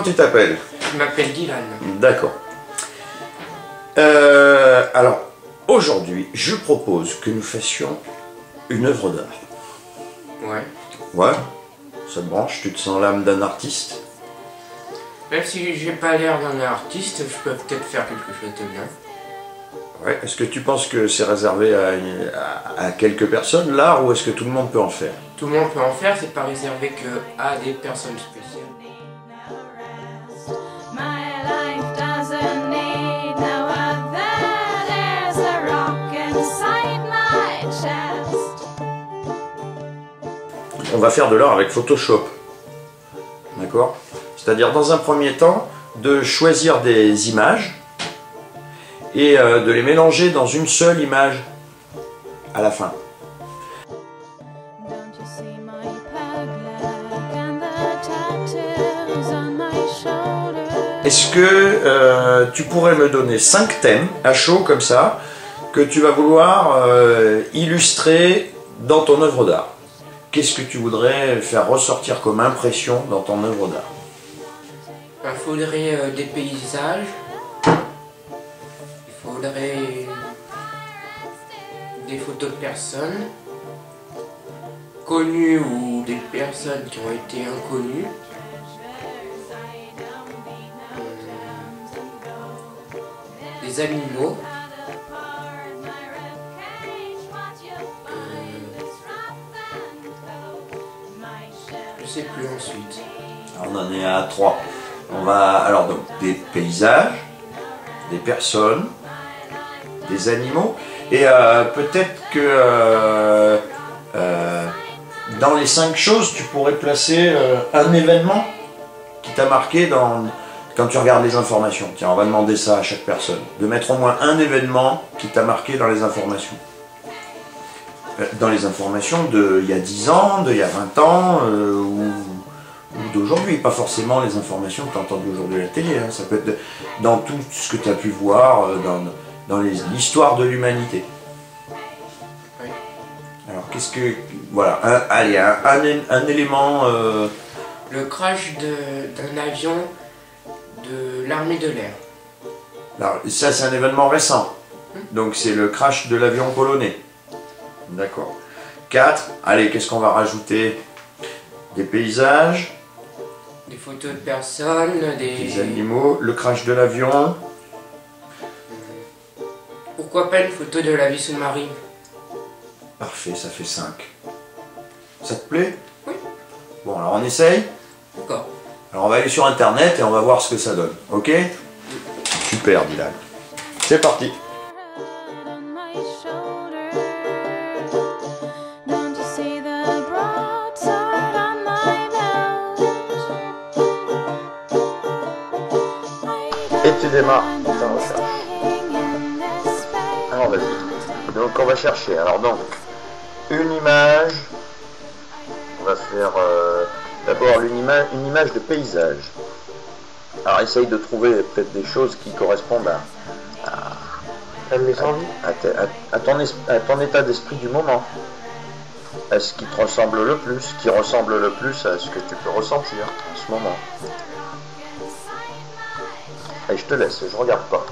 tu t'appelles? Je m'appelle Dylan. D'accord. Alors, aujourd'hui, je propose que nous fassions une œuvre d'art. Ouais. Ouais? Ça te branche? Tu te sens l'âme d'un artiste? Même si j'ai pas l'air d'un artiste, je peux peut-être faire quelque chose de bien. Ouais. Est-ce que tu penses que c'est réservé à quelques personnes, l'art, ou est-ce que tout le monde peut en faire? Tout le monde peut en faire, c'est pas réservé que à des personnes spéciales. On va faire de l'art avec Photoshop. D'accord? C'est-à-dire, dans un premier temps, de choisir des images et de les mélanger dans une seule image à la fin. Est-ce que tu pourrais me donner 5 thèmes à chaud comme ça que tu vas vouloir illustrer dans ton œuvre d'art? Qu'est-ce que tu voudrais faire ressortir comme impression dans ton œuvre d'art? Il faudrait des paysages. Il faudrait des photos de personnes connues ou des personnes qui ont été inconnues. Des animaux. Je sais plus ensuite. On en est à 3. On va alors donc des paysages, des personnes, des animaux, et peut-être que dans les 5 choses, tu pourrais placer un événement qui t'a marqué quand tu regardes les informations. Tiens, on va demander ça à chaque personne, de mettre au moins un événement qui t'a marqué dans les informations. Dans les informations d'il y a 10 ans, d'il y a 20 ans, ou d'aujourd'hui, pas forcément les informations que tu as entendues aujourd'hui à la télé, hein. Ça peut être dans tout ce que tu as pu voir dans l'histoire de l'humanité. Oui. Alors qu'est-ce que... Voilà, allez, un élément... Le crash d'un avion de l'armée de l'air. Alors, ça c'est un événement récent, donc c'est le crash de l'avion polonais. D'accord. 4, allez, qu'est-ce qu'on va rajouter? Des paysages, des photos de personnes, des animaux, le crash de l'avion. Pourquoi pas une photo de la vie sous-marine? Parfait, ça fait 5. Ça te plaît? Oui. Bon, alors on essaye? D'accord. Alors on va aller sur internet et on va voir ce que ça donne, ok? Super, Dylan. C'est parti. Et tu démarres ta recherche. Alors vas-y. Donc on va chercher. Alors donc, une image. On va faire d'abord une image de paysage. Alors essaye de trouver peut-être des choses qui correspondent à ton état d'esprit du moment. À ce qui te ressemble le plus, qui ressemble le plus à ce que tu peux ressentir en ce moment. Et je te laisse, je regarde pas.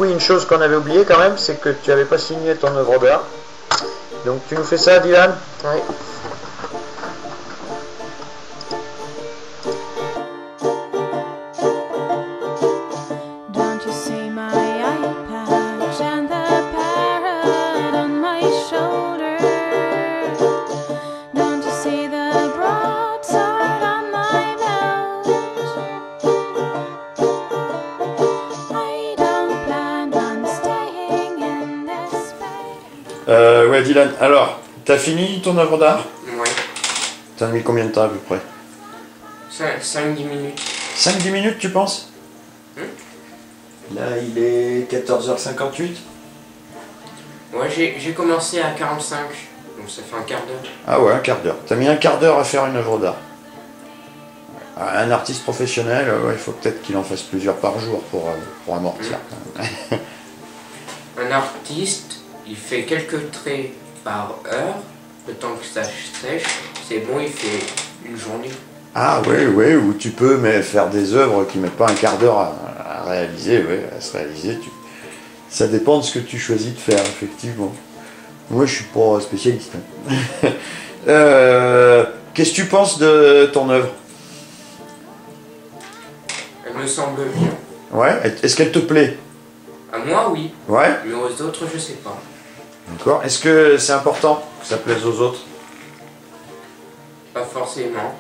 oui, une chose qu'on avait oubliée quand même, c'est que tu n'avais pas signé ton œuvre d'art. Donc tu nous fais ça, Dylan? Oui. Don't you see my eye patch and the parrot on my shoulder? Don't you see the broadsword on my belt? I don't plan on staying in this bed. Ouais, Dylan, alors, t'as fini ton œuvre d'art? Ouais. T'as mis combien de temps à peu près? 5-10 minutes. 5-10 minutes, tu penses? Là, il est 14h58. Ouais, j'ai commencé à 45, donc ça fait un quart d'heure. Ah ouais, un quart d'heure. T'as mis un quart d'heure à faire une œuvre d'art. Un artiste professionnel, ouais, il faut peut-être qu'il en fasse plusieurs par jour pour amortir. Un artiste, il fait quelques traits par heure, le temps que ça sèche, c'est bon, il fait une journée. Ah ouais, ouais, ou tu peux mais faire des œuvres qui mettent pas un quart d'heure à réaliser, ouais, à se réaliser. Ça dépend de ce que tu choisis de faire, effectivement. Moi, je suis pas spécialiste. Hein. Qu'est-ce que tu penses de ton œuvre? Elle me semble bien. Ouais, est-ce qu'elle te plaît? À moi, oui, Ouais, mais aux autres, je sais pas. d'accord. Est-ce que c'est important que ça plaise aux autres? Pas forcément.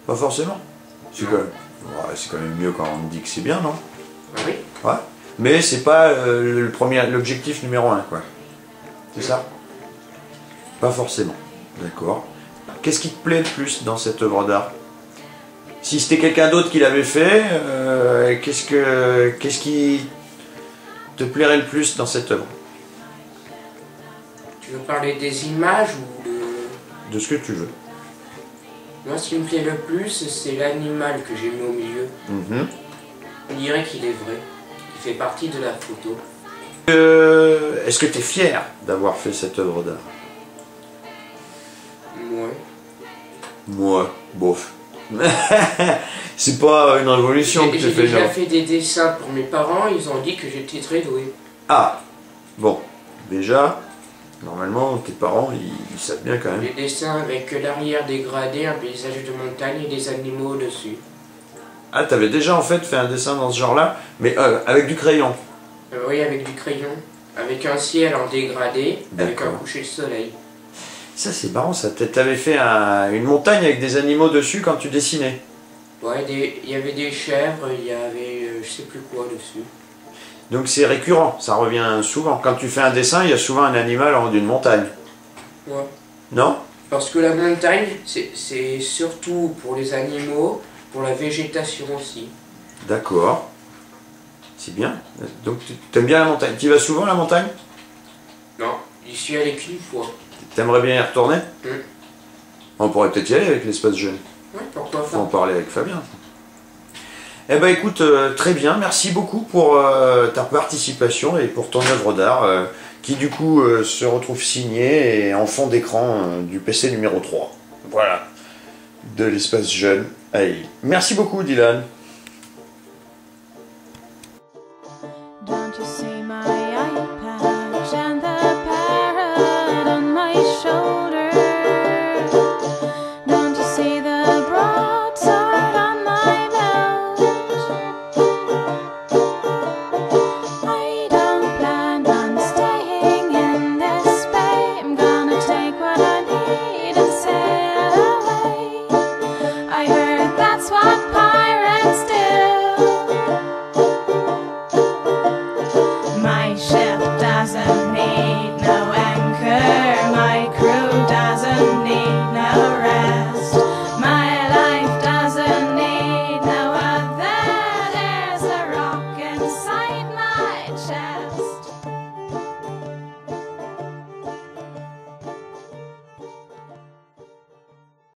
Pas forcément. C'est quand même, ouais, c'est quand même mieux quand on dit que c'est bien, non? Ah oui. Ouais. Mais c'est pas l'objectif numéro 1, quoi. C'est ça? Pas forcément. D'accord. Qu'est-ce qui te plaît le plus dans cette œuvre d'art? Si c'était quelqu'un d'autre qui l'avait fait, qu'est-ce qui te plairait le plus dans cette œuvre? Tu veux parler des images ou de... De ce que tu veux. Moi, ce qui me plaît le plus, c'est l'animal que j'ai mis au milieu. Mhm. On dirait qu'il est vrai. Il fait partie de la photo. Est-ce que tu es fier d'avoir fait cette œuvre d'art? Ouais. Moi, bof. C'est pas une révolution que tu J'ai fais, déjà non? fait des dessins pour mes parents, ils ont dit que j'étais très doué. Ah, bon, déjà, normalement, tes parents, ils savent bien quand même. Des dessins avec l'arrière dégradé, un paysage de montagne et des animaux au-dessus. Ah, t'avais déjà en fait fait un dessin dans ce genre-là, mais avec du crayon. Oui, avec du crayon. Avec un ciel en dégradé, avec un D'accord. coucher de soleil. Ça, c'est marrant, ça. T'avais fait une montagne avec des animaux dessus quand tu dessinais. Ouais, il y avait des chèvres, il y avait je sais plus quoi dessus. Donc c'est récurrent, ça revient souvent. Quand tu fais un dessin, il y a souvent un animal en haut d'une montagne. Ouais. Non? Parce que la montagne, c'est surtout pour les animaux, pour la végétation aussi. D'accord. C'est bien. Donc tu aimes bien la montagne. Tu y vas souvent à la montagne? Non, j'y suis allé qu'une fois. T'aimerais bien y retourner? Mm. On pourrait peut-être y aller avec l'espace jeune. Ouais, pourquoi Faut en pas. parler avec Fabien. Eh ben écoute, très bien, merci beaucoup pour ta participation et pour ton œuvre d'art qui du coup se retrouve signée et en fond d'écran du PC numéro 3. Voilà, de l'espace jeune. Allez, merci beaucoup Dylan.